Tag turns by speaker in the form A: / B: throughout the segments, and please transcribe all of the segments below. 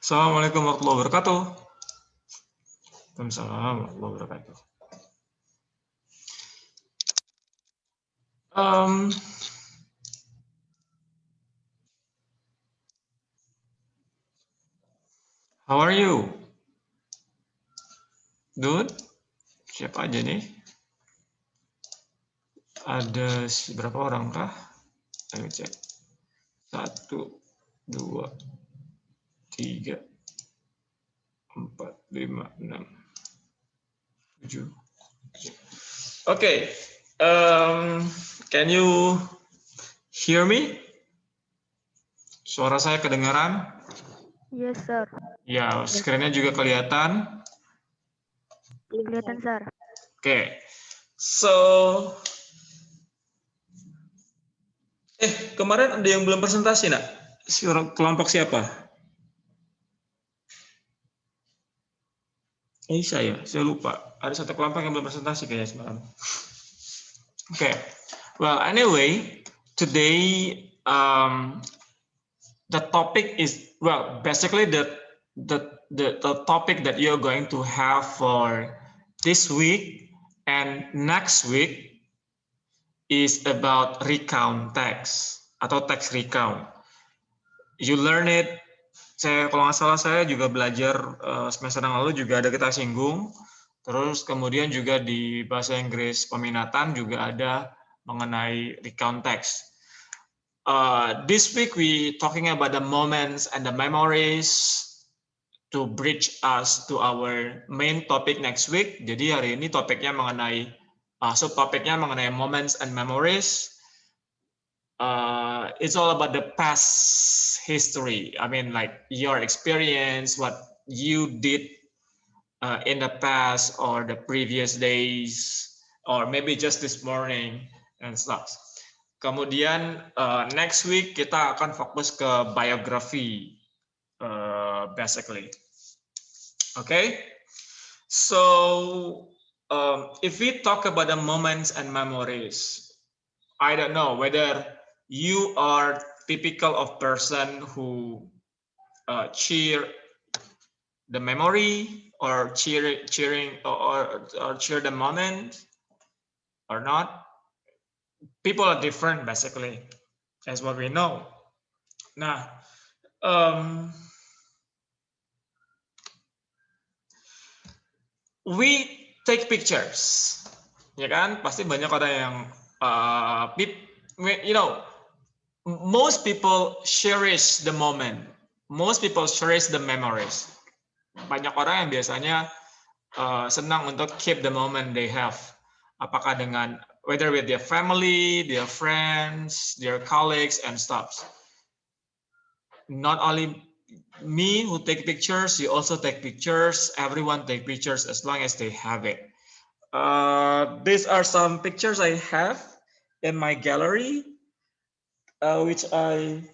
A: Assalamualaikum warahmatullahi wabarakatuh. Waalaikumsalam warahmatullahi wabarakatuh. How are you? Good? Siapa aja nih? Ada berapa orang kah? Ayo cek. 1, 2, 3, 4, 5, 6, 7. Okay. Can you hear me? Suara saya kedengaran?
B: Yes, sir.
A: Ya, screen-nya juga kelihatan.
B: Kelihatan, sir.
A: Okay. So, kemarin ada yang belum presentasi, nak? Kelompok siapa? Saya lupa. Ada satu kelompok yang belum presentasi kayaknya semalam. Okay. Well, anyway, today the topic is, well, basically the topic that you're going to have for this week and next week is about recount text atau text recount. You learn it. Kalau nggak salah saya juga belajar semester yang lalu juga ada kita singgung. Terus kemudian juga di bahasa Inggris peminatan juga ada mengenai recount text. This week we talking about the moments and the memories to bridge us to our main topic next week. Jadi hari ini topiknya mengenai subtopiknya mengenai moments and memories. It's all about the past history. I mean, like your experience, what you did in the past or the previous days, or maybe just this morning and stuff. Kemudian next week kita akan fokus ke biography, basically. Okay, so if we talk about the moments and memories, I don't know whether you are typical of person who cheer the memory or cheer the moment or not. People are different basically, as what we know. Nah, we take pictures, ya kan? Pasti banyak orang yang you know, most people cherish the moment, most people cherish the memories. Banyak orang yang biasanya senang untuk keep the moment they have. Apakah dengan whether with their family, their friends, their colleagues and stuff. Not only me who take pictures, you also take pictures. Everyone take pictures as long as they have it. These are some pictures I have in my gallery, which I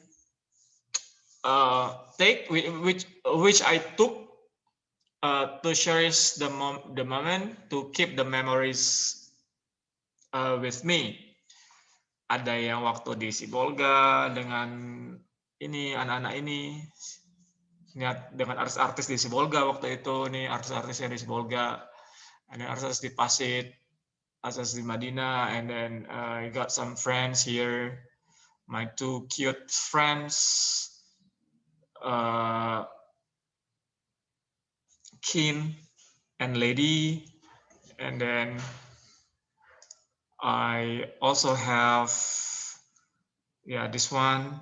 A: which I took to cherish the moment, to keep the memories with me. Ada yang waktu di Sibolga dengan ini anak-anak ini, dengan artis-artis di Sibolga waktu itu, nih artis-artis yang di Sibolga, ada artis di Pasit, artis di Madinah, and then I got some friends here, my two cute friends, Kim and Lady, and then I also have, yeah, this one,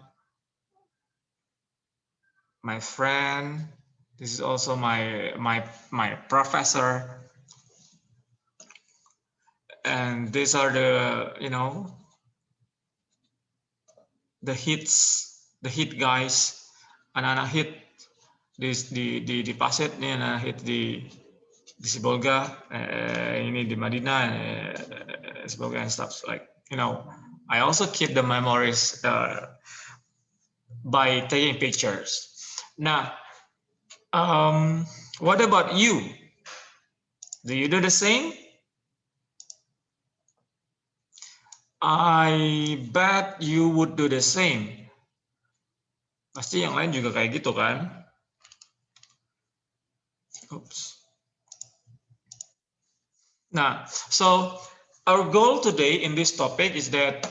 A: my friend. This is also my professor, and these are the, you know, the hit guys, anak-anak hit di Pasit nih, anak hit di Sibolga, ini di Madinah, Sibolga and stuff, like, you know. I also keep the memories by taking pictures. Nah, what about you? Do you do the same? I bet you would do the same. Pasti yang lain juga kayak gitu kan? Oops. Now, so our goal today in this topic is that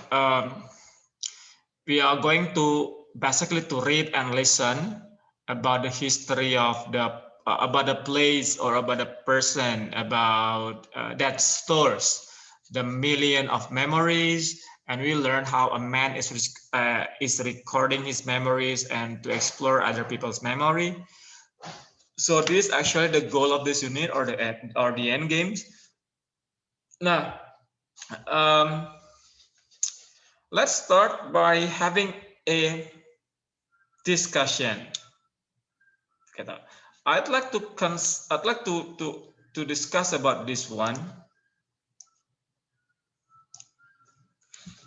A: we are going to basically to read and listen about the history of the about the place or about the person about that stores the million of memories, and we learn how a man is recording his memories and to explore other people's memory. So this is actually the goal of this unit or the end games. Now, um, let's start by having a discussion. I'd like to discuss about this one.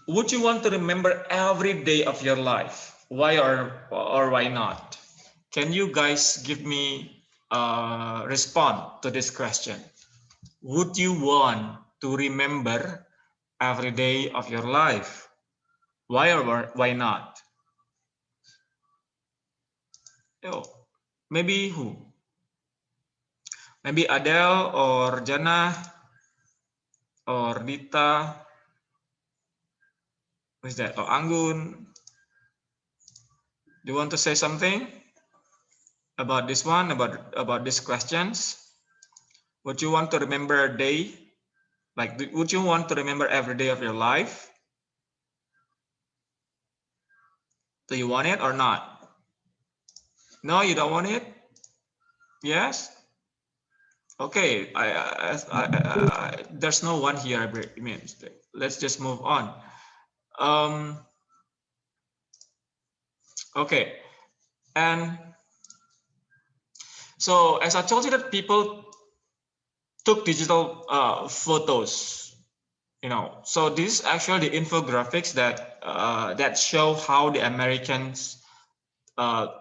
A: Would you want to remember every day of your life? Why or why not? Can you guys give me respond to this question? Would you want to remember every day of your life? Why or why not? Oh, maybe who? Maybe Adele or Jana or Dita. Who's that? Or Anggun. Do you want to say something about this one, about these questions? Would you want to remember a day? Like, would you want to remember every day of your life? Do you want it or not? No, you don't want it? Yes? Okay, there's no one here. I mean, let's just move on. Okay, and so as I told you that people took digital photos, so this is actually the infographics that show how the Americans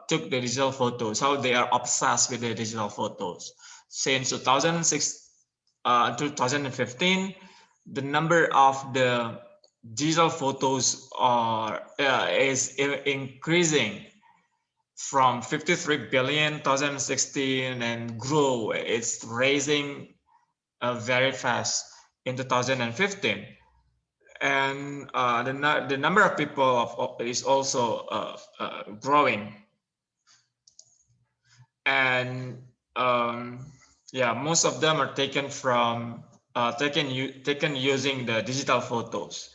A: took the digital photos, how they are obsessed with the digital photos. Since 2006 until 2015, the number of the digital photos is increasing from 53 billion 2016 and grow. It's raising very fast in 2015. And the number of people is also growing, and yeah, most of them are taken from taken using the digital photos.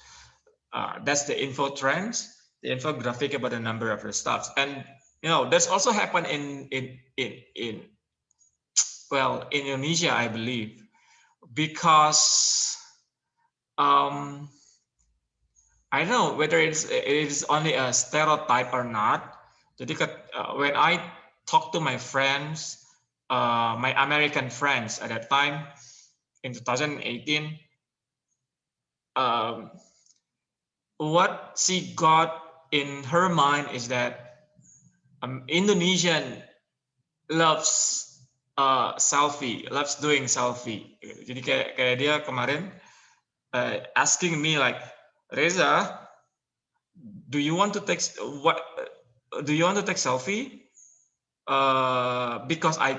A: That's the info trends, the infographic about the number of the stuff. And that's also happened in well, in Indonesia, I believe, because I don't know whether it is only a stereotype or not. Jadi when I talk to my friends, my American friends at that time in 2018, what she got in her mind is that Indonesian loves selfie, loves doing selfie. Jadi kayak dia kemarin asking me like, Reza, do you want to take what? Do you want to take selfie? Because I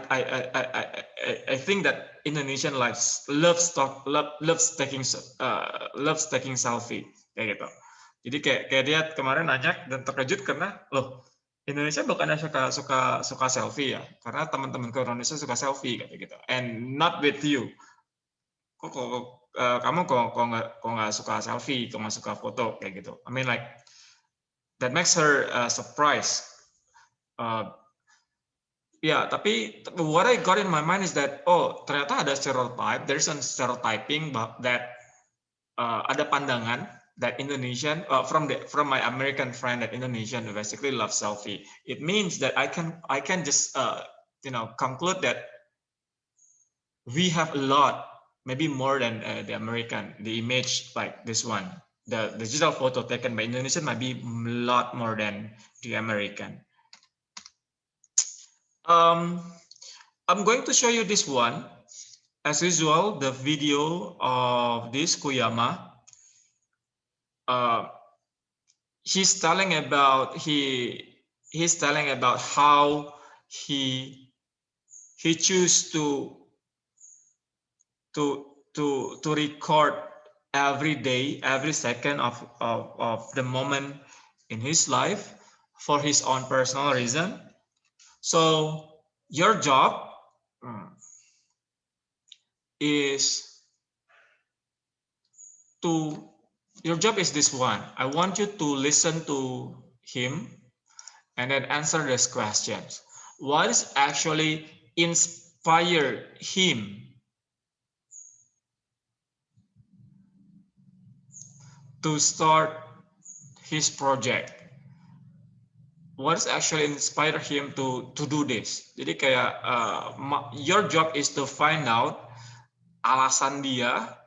A: think that Indonesian loves taking selfie kayak gitu. Jadi kayak dia kemarin nanya dan terkejut karena loh, Indonesia bukannya suka selfie ya? Karena teman-teman ke Indonesia suka selfie kayak gitu. And not with you. Kamu kok nggak suka selfie, kok nggak suka foto kayak gitu. I mean like that makes her surprised. Ya, tapi what I got in my mind is that ternyata ada stereotype. There's some stereotyping that ada pandangan that Indonesian from my American friend that Indonesian basically love selfie. It means that I can just conclude that we have a lot, maybe more than the American, the image like this one. The digital photo taken by Indonesian might be a lot more than the American. I'm going to show you this one. As usual, the video of this Kuyama. He's telling about how he he chose to record every day, every second of the moment in his life for his own personal reason. So your job is this one. I want you to listen to him and then answer these questions. What is actually inspired him to start his project? What is actually inspired him to do this? Jadi kayak your job is to find out alasan dia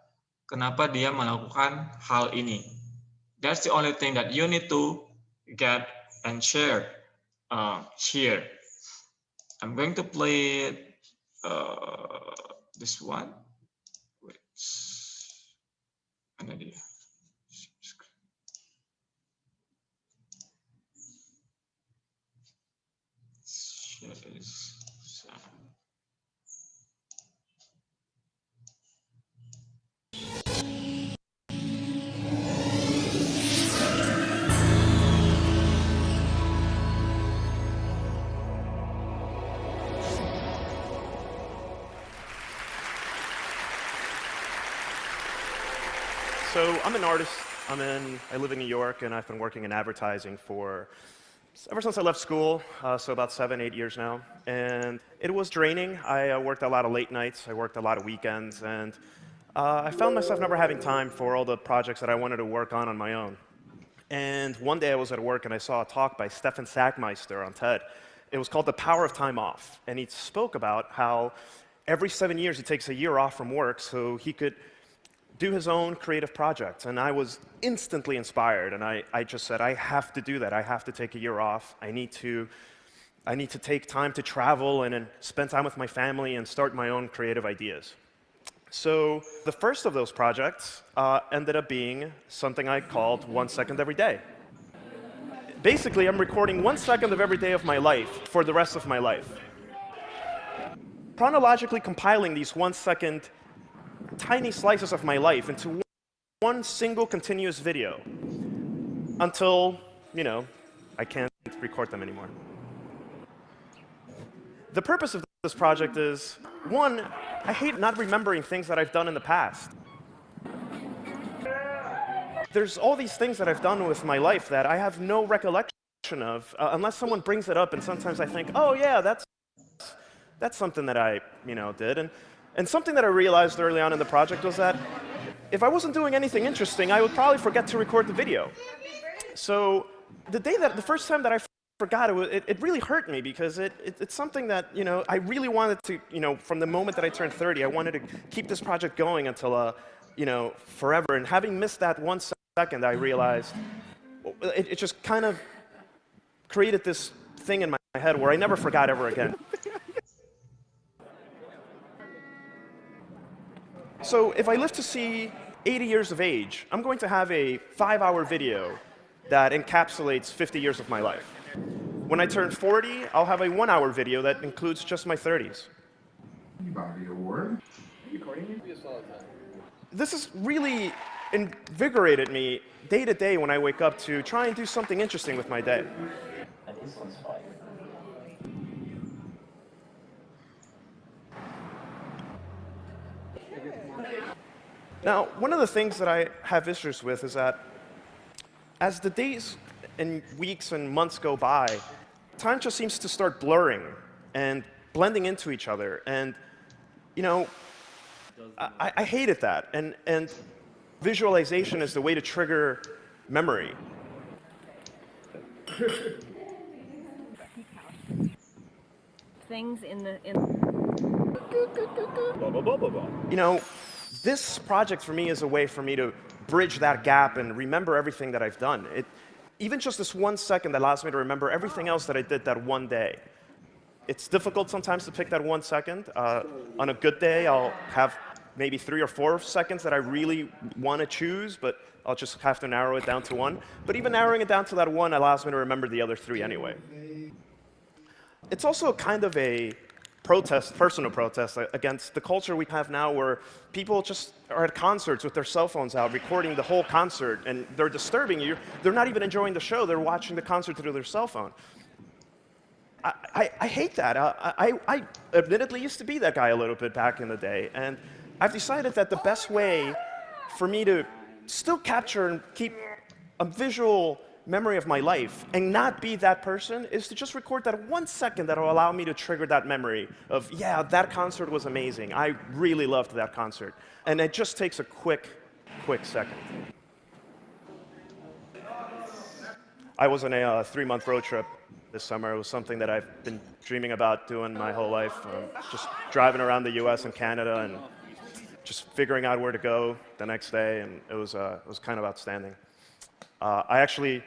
A: kenapa dia melakukan hal ini. That's the only thing that you need to get and share here. I'm going to play this one. Wait. Mana dia?
C: So I'm an artist. I live in New York, and I've been working in advertising ever since I left school, so about 7, 8 years now. And it was draining. I worked a lot of late nights. I worked a lot of weekends, and I found myself never having time for all the projects that I wanted to work on my own. And one day I was at work, and I saw a talk by Stefan Sackmeister on TED. It was called The Power of Time Off, and he spoke about how every 7 years he takes a year off from work so he could do his own creative projects. And I was instantly inspired, and I just said, I have to do that. I have to take a year off. I need to take time to travel and spend time with my family and start my own creative ideas. So the first of those projects ended up being something I called 1 second every day. Basically, I'm recording 1 second of every day of my life for the rest of my life. Chronologically compiling these 1 second tiny slices of my life into one single continuous video until, I can't record them anymore. The purpose of this project is, one, I hate not remembering things that I've done in the past. There's all these things that I've done with my life that I have no recollection of, unless someone brings it up, and sometimes I think, oh yeah, that's something that I, did. And something that I realized early on in the project was that if I wasn't doing anything interesting, I would probably forget to record the video. So the first time that I forgot, it really hurt me, because it's something that, I really wanted to, from the moment that I turned 30, I wanted to keep this project going until, forever. And having missed that 1 second, I realized it just kind of created this thing in my head where I never forgot ever again. So if I live to see 80 years of age, I'm going to have a 5-hour video that encapsulates 50 years of my life. When I turn 40, I'll have a 1-hour video that includes just my 30s. This has really invigorated me day to day when I wake up to try and do something interesting with my day. Now, one of the things that I have issues with is that as the days and weeks and months go by, time just seems to start blurring and blending into each other. And, I hated that. And visualization is the way to trigger memory.
D: Things in the
C: This project for me is a way for me to bridge that gap and remember everything that I've done. Even just this 1 second allows me to remember everything else that I did that one day. It's difficult sometimes to pick that 1 second. On a good day, I'll have maybe 3 or 4 seconds that I really want to choose, but I'll just have to narrow it down to 1. But even narrowing it down to that 1 allows me to remember the other 3 anyway. It's also kind of a personal protest against the culture we have now where people just are at concerts with their cell phones out, recording the whole concert, and they're disturbing you. They're not even enjoying the show. They're watching the concert through their cell phone. I hate that. I admittedly used to be that guy a little bit back in the day, and I've decided that the best way for me to still capture and keep a visual memory of my life and not be that person is to just record that 1 second that will allow me to trigger that memory of, yeah, that concert was amazing. I really loved that concert. And it just takes a quick second. I was on a 3-month road trip this summer. It was something that I've been dreaming about doing my whole life. Just driving around the US and Canada and just figuring out where to go the next day, and it was kind of outstanding. I actually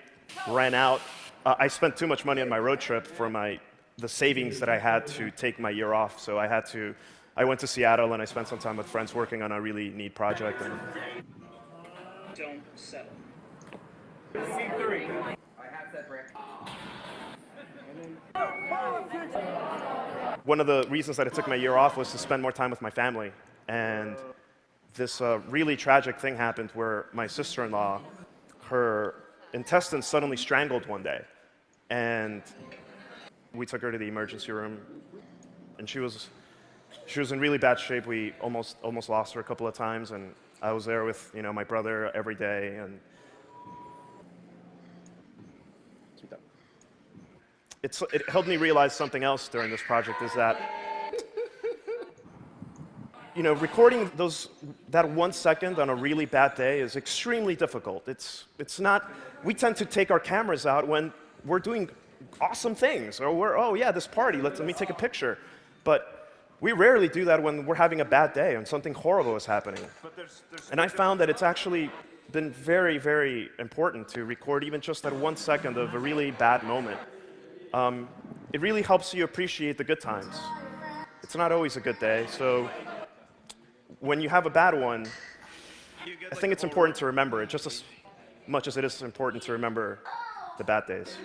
C: ran out. I spent too much money on my road trip for the savings that I had to take my year off. So I went to Seattle and I spent some time with friends working on a really neat project. Don't settle. C3. I have that break. One of the reasons that I took my year off was to spend more time with my family. And this really tragic thing happened where my sister-in-law, her intestines suddenly strangled one day. And we took her to the emergency room, and she was in really bad shape. We almost lost her a couple of times, and I was there with my brother every day. And it helped me realize something else during this project, is that recording that 1 second on a really bad day is extremely difficult. It's not. We tend to take our cameras out when we're doing awesome things, or oh yeah, this party, let me take a picture. But we rarely do that when we're having a bad day and something horrible is happening. And I found that it's actually been very, very important to record even just that 1 second of a really bad moment. It really helps you appreciate the good times. It's not always a good day, so when you have a bad one, I think it's important to remember it just as much as it is important to remember the bad days.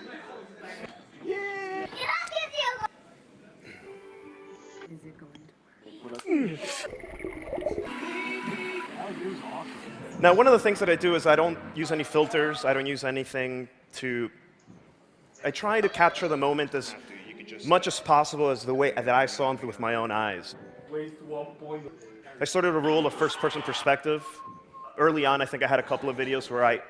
C: Now, one of the things that I do is I don't use any filters. I don't use anything I try to capture the moment as much as possible as the way that I saw it with my own eyes. I started a rule of first-person perspective. Early on, I think I had a couple of videos where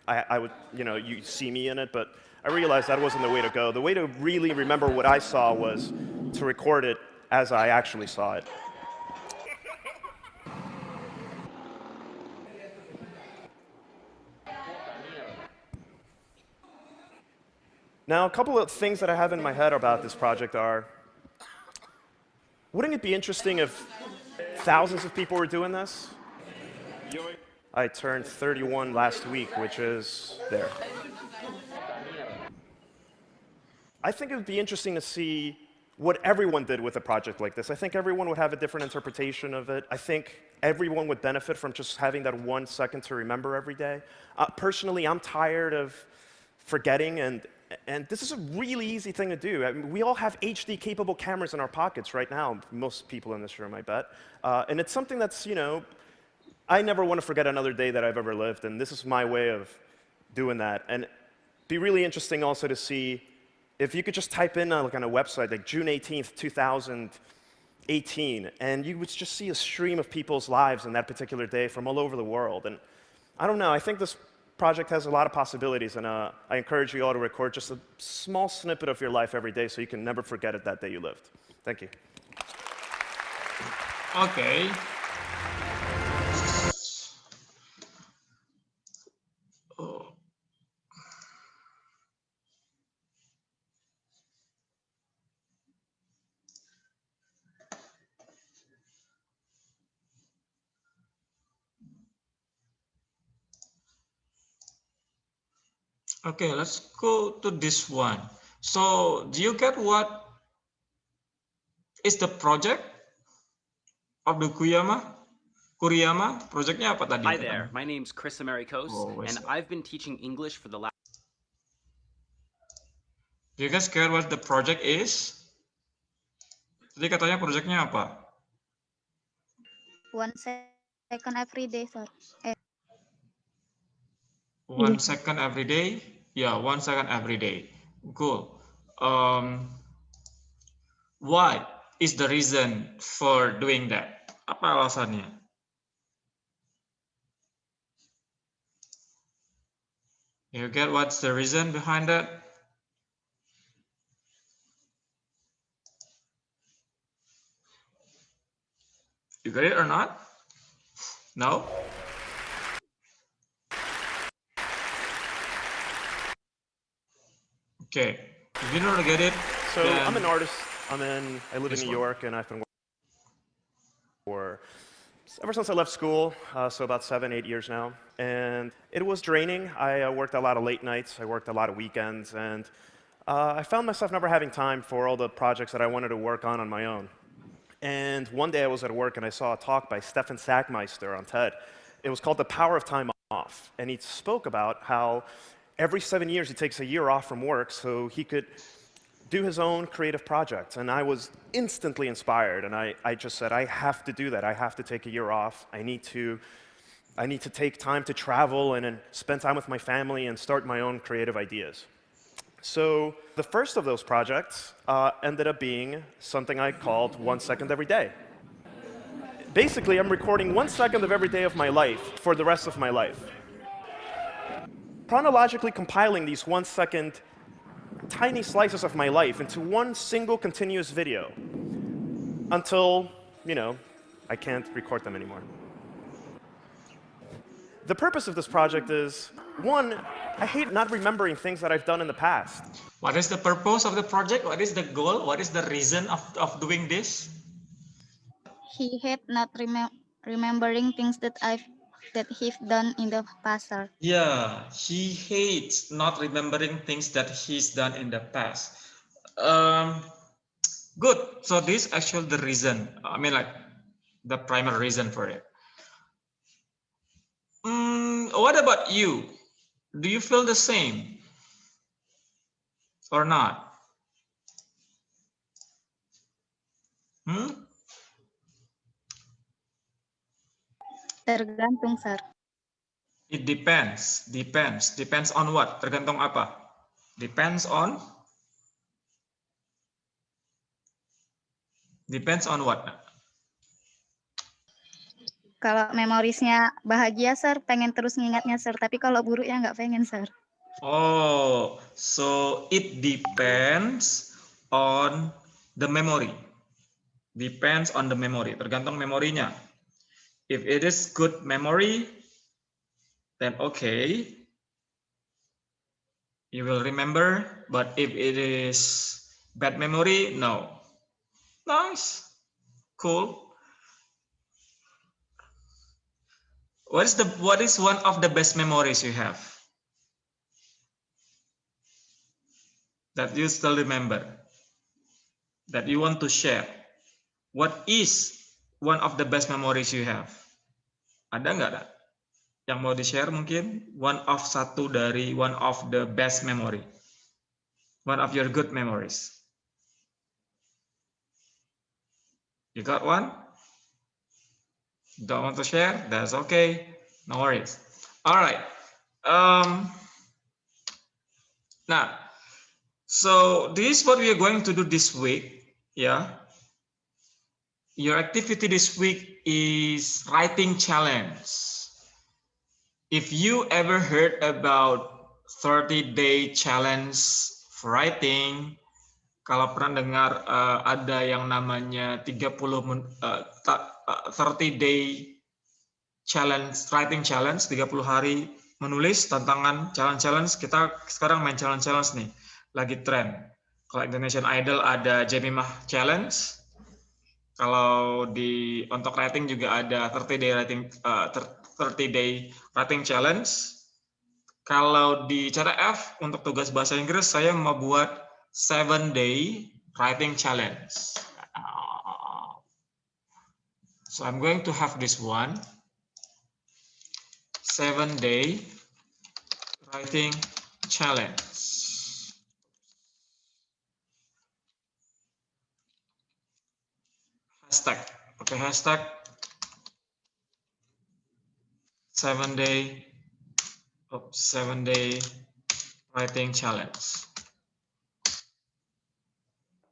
C: I would, you see me in it, but I realized that wasn't the way to go. The way to really remember what I saw was to record it as I actually saw it. Now, a couple of things that I have in my head about this project are, wouldn't it be interesting if thousands of people were doing this? I turned 31 last week, which is there. I think it would be interesting to see what everyone did with a project like this. I think everyone would have a different interpretation of it. I think everyone would benefit from just having that 1 second to remember every day. Personally, I'm tired of forgetting, and this is a really easy thing to do. I mean, we all have HD-capable cameras in our pockets right now, most people in this room, I bet. And it's something that's, I never want to forget another day that I've ever lived, and this is my way of doing that. And it'd be really interesting also to see if you could just type in on a website like June 18th, 2018, and you would just see a stream of people's lives in that particular day from all over the world. And I don't know, I think this project has a lot of possibilities, and I encourage you all to record just a small snippet of your life every day so you can never forget it that day you lived. Thank you.
A: Okay. Okay, let's go to this one. So, do you get what is the project of the Kuriyama? Projectnya apa tadi?
D: Hi there, my name's Chris Americos, and
A: it?
D: I've been teaching English for the last...
A: Do you guys care what the project is? Jadi katanya projectnya apa?
B: 1 second every day, sir.
A: 1 second every day? Yeah, 1 second every day. Cool. What is the reason for doing that? Apa alasannya? You get what's the reason behind that? You get it or not? No? Okay. If you don't get it,
C: So
A: then
C: I'm an artist. I live in
A: This
C: New
A: one.
C: York, and I've been working for ever since I left school, so about 7, 8 years now. And it was draining. I worked a lot of late nights. I worked a lot of weekends, and I found myself never having time for all the projects that I wanted to work on my own. And one day I was at work and I saw a talk by Stefan Sackmeister on TED. It was called The Power of Time Off. And he spoke about how every 7 years he takes a year off from work so he could do his own creative projects. And I was instantly inspired. And I just said, I have to do that. I have to take a year off. I need to take time to travel and spend time with my family and start my own creative ideas. So the first of those projects ended up being something I called 1 second every day. Basically, I'm recording 1 second of every day of my life for the rest of my life. Chronologically compiling these 1 second tiny slices of my life into one single continuous video until, I can't record them anymore. The purpose of this project is, one, I hate not remembering things that I've done in the past.
A: what is the purpose of the project? What is the goal? What is the reason of doing this?
B: He hate not remembering things that he've done in the past, sir.
A: Yeah, he hates not remembering things that he's done in the past. Good. So this actually the reason. I mean, like the primary reason for it. What about you? Do you feel the same or not?
B: Tergantung, sir.
A: It depends. Depends on what? Tergantung apa? Depends on what?
B: Kalau memorisnya bahagia, sir, pengen terus ngingatnya, sir. Tapi kalau buruk ya nggak pengen, sir.
A: Oh, so it depends on the memory. Depends on the memory. Tergantung memorinya. If it is good memory, then okay, you will remember. But if it is bad memory, no. Nice, cool. What is one of the best memories you have that you still remember, that you want to share? What is one of the best memories you have? Ada nggak ada yang mau di-share mungkin? One of the best memory. One of your good memories. You got one? Don't want to share? That's okay. No worries. All right. Now, so this is what we are going to do this week. Yeah. Your activity this week is writing challenge. If you ever heard about 30-day challenge for writing, kalau pernah dengar ada yang namanya 30-day challenge, writing challenge, 30 hari menulis, tantangan challenge, kita sekarang main challenge nih, lagi tren. Kalau Indonesian Idol ada Jemimah Challenge, kalau untuk writing juga ada 30-day writing challenge. Kalau di CTF untuk tugas bahasa Inggris saya mau buat 7-day writing challenge. So I'm going to have this one, 7-day writing challenge. hashtag. Pakai hashtag 7-day writing challenge.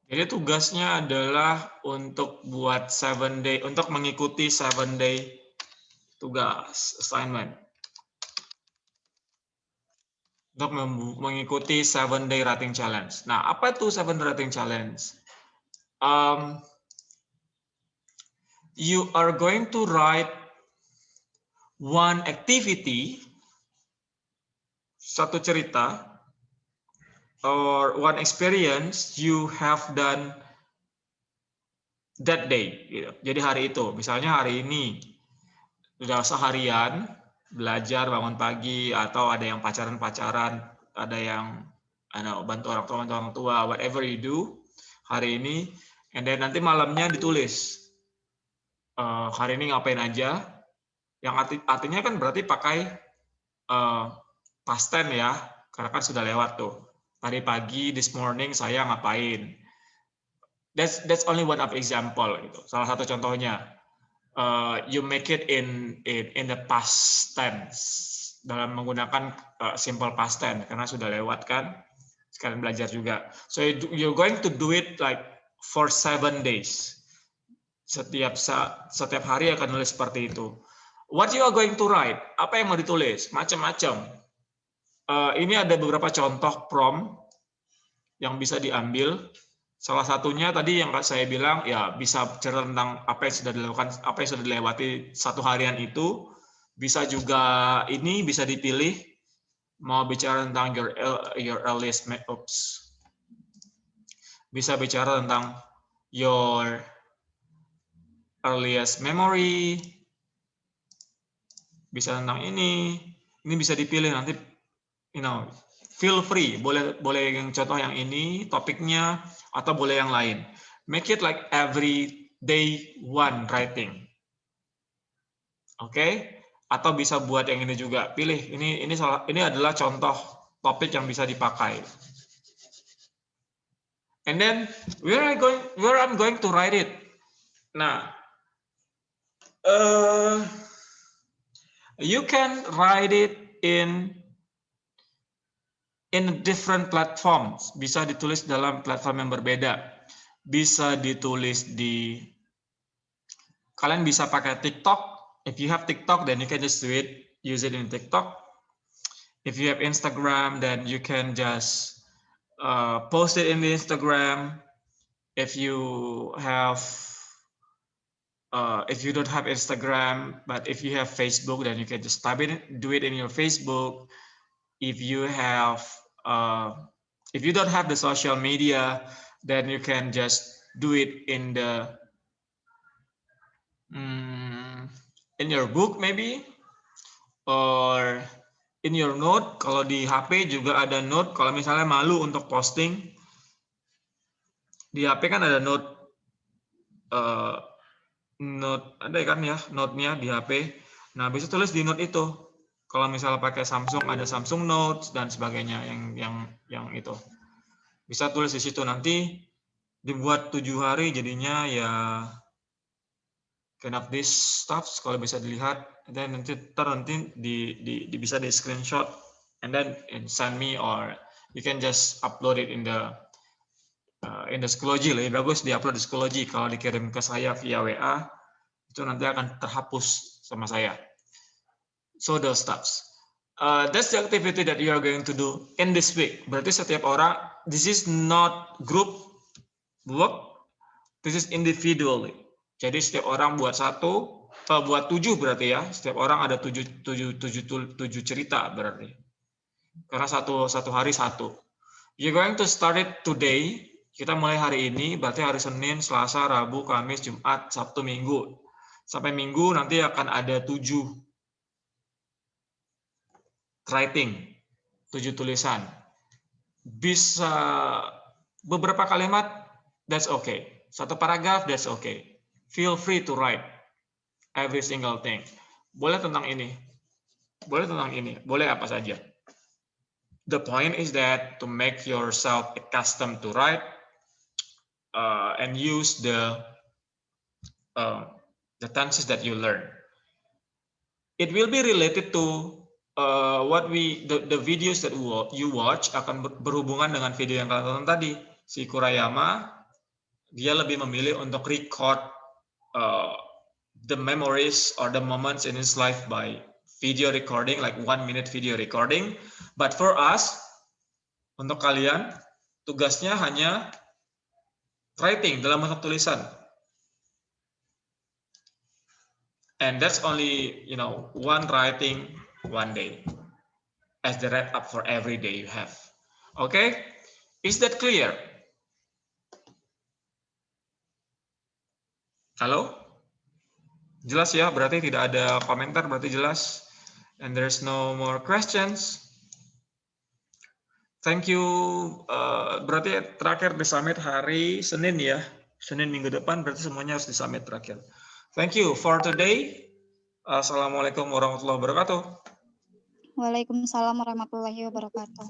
A: Jadi tugasnya adalah untuk buat 7-day, untuk mengikuti 7-day tugas assignment. Untuk mengikuti 7-day writing challenge. Nah, apa itu 7-day writing challenge? You are going to write one activity, satu cerita, or one experience you have done that day. Gitu. Jadi hari itu, misalnya hari ini sudah seharian belajar bangun pagi, atau ada yang pacaran, ada yang bantu orang tua, whatever you do hari ini, and then nanti malamnya ditulis hari ini ngapain aja, yang artinya kan berarti pakai past tense ya, karena kan sudah lewat tuh. Tadi pagi, this morning saya ngapain. That's only one of example gitu. Salah satu contohnya. You make it in the past tense dalam menggunakan simple past tense karena sudah lewat kan. Sekalian belajar juga. So you're going to do it like for 7 days. Setiap hari akan nulis seperti itu. What you are going to write? Apa yang mau ditulis? Macam-macam. Ini ada beberapa contoh prompt yang bisa diambil. Salah satunya tadi yang saya bilang, ya bisa cerita tentang apa yang sudah dilakukan, apa yang sudah dilewati satu harian itu. Bisa juga ini bisa dipilih mau bicara tentang your earliest bisa bicara tentang your earliest memory, bisa tentang ini bisa dipilih nanti, feel free, boleh yang contoh yang ini topiknya atau boleh yang lain. Make it like every day one writing, oke? Atau bisa buat yang ini juga, pilih ini adalah contoh topik yang bisa dipakai. And then where I'm going to write it. Nah, you can write it in different platforms. Bisa ditulis dalam platform yang berbeda. Bisa ditulis kalian bisa pakai TikTok. If you have TikTok, then you can just use it in TikTok. If you have Instagram, then you can just post it in the Instagram. If you don't have Instagram, but if you have Facebook, then you can just do it in your Facebook. If you don't have the social media, then you can just do it in your book maybe, or in your note. Kalau di HP juga ada note. Kalau misalnya malu untuk posting, di HP kan ada note ada kan ya note-nya di HP. Nah, bisa tulis di note itu. Kalau misalnya pakai Samsung, ada Samsung Notes dan sebagainya yang itu. Bisa tulis di situ, nanti dibuat 7 hari jadinya ya kind of this stuff kalau bisa dilihat, dan nanti bisa di screenshot and then send me, or you can just upload it in the Psikologi. Lebih bagus diupload di Psikologi. Kalau dikirim ke saya via WA itu nanti akan terhapus sama saya. So those stuffs. That's the activity that you are going to do in this week. Berarti setiap orang, this is not group work, this is individually. Jadi setiap orang buat 7 berarti ya. Setiap orang ada 7 cerita berarti. Karena satu hari 1. You're going to start it today. Kita mulai hari ini, berarti hari Senin, Selasa, Rabu, Kamis, Jumat, Sabtu, Minggu. Sampai Minggu nanti akan ada 7 writing, 7 tulisan. Bisa beberapa kalimat, that's okay. 1 paragraf, that's okay. Feel free to write every single thing. Boleh tentang ini, boleh apa saja. The point is that to make yourself accustomed to write and use the the tenses that you learn. It will be related to the videos that you watch akan berhubungan dengan video yang kalian tonton tadi. Si Kurayama, dia lebih memilih untuk record the memories or the moments in his life by video recording, like 1-minute video recording. But for us, untuk kalian, tugasnya hanya writing dalam bentuk tulisan. And that's only, one writing, 1 day, as the wrap up for every day you have. Okay? Is that clear? Halo? Jelas ya? Berarti tidak ada komentar, berarti jelas. And there's no more questions. Thank you. Berarti terakhir di-submit hari Senin ya. Senin minggu depan berarti semuanya harus di-submit terakhir. Thank you for today. Assalamualaikum warahmatullahi wabarakatuh.
B: Waalaikumsalam warahmatullahi wabarakatuh.